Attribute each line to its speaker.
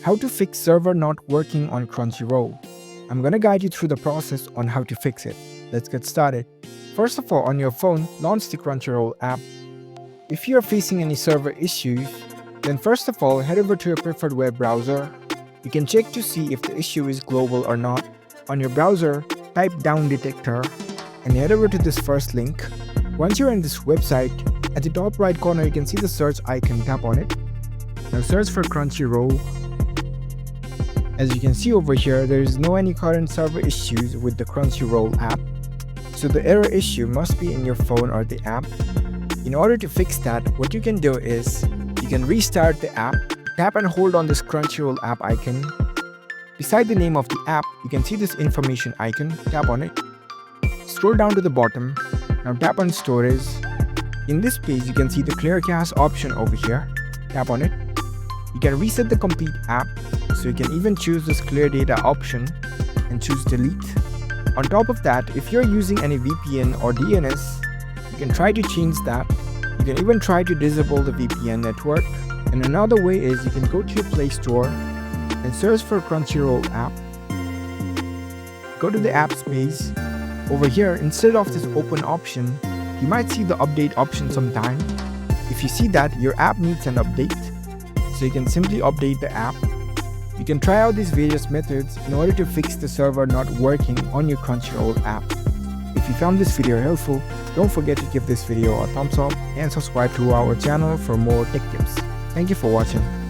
Speaker 1: How to fix server not working on Crunchyroll. I'm gonna guide you through the process on how to fix it. Let's get started. First of all, on your phone, launch the Crunchyroll app. If you are facing any server issues, then first of all, head over to your preferred web browser. You can check to see if the issue is global or not. On your browser, type down detector and head over to this first link. Once you're in this website, at the top right corner you can see the search icon, tap on it. Now search for Crunchyroll. As you can see over here, there is no any current server issues with the Crunchyroll app. So the error issue must be in your phone or the app. In order to fix that, what you can do is, you can restart the app, tap and hold on this Crunchyroll app icon. Beside the name of the app, you can see this information icon, tap on it. Scroll down to the bottom, now tap on storage. In this page, you can see the clear cache option over here, tap on it. You can reset the complete app, so you can even choose this clear data option and choose delete. On top of that, if you're using any VPN or DNS, you can try to change that. You can even try to disable the VPN network. And another way is you can go to your Play Store and search for Crunchyroll app. Go to the apps page. Over here, instead of this open option, you might see the update option sometime. If you see that your app needs an update, so you can simply update the app. You can try out these various methods in order to fix the server not working on your Crunchyroll app. If you found this video helpful, don't forget to give this video a thumbs up and subscribe to our channel for more tech tips. Thank you for watching.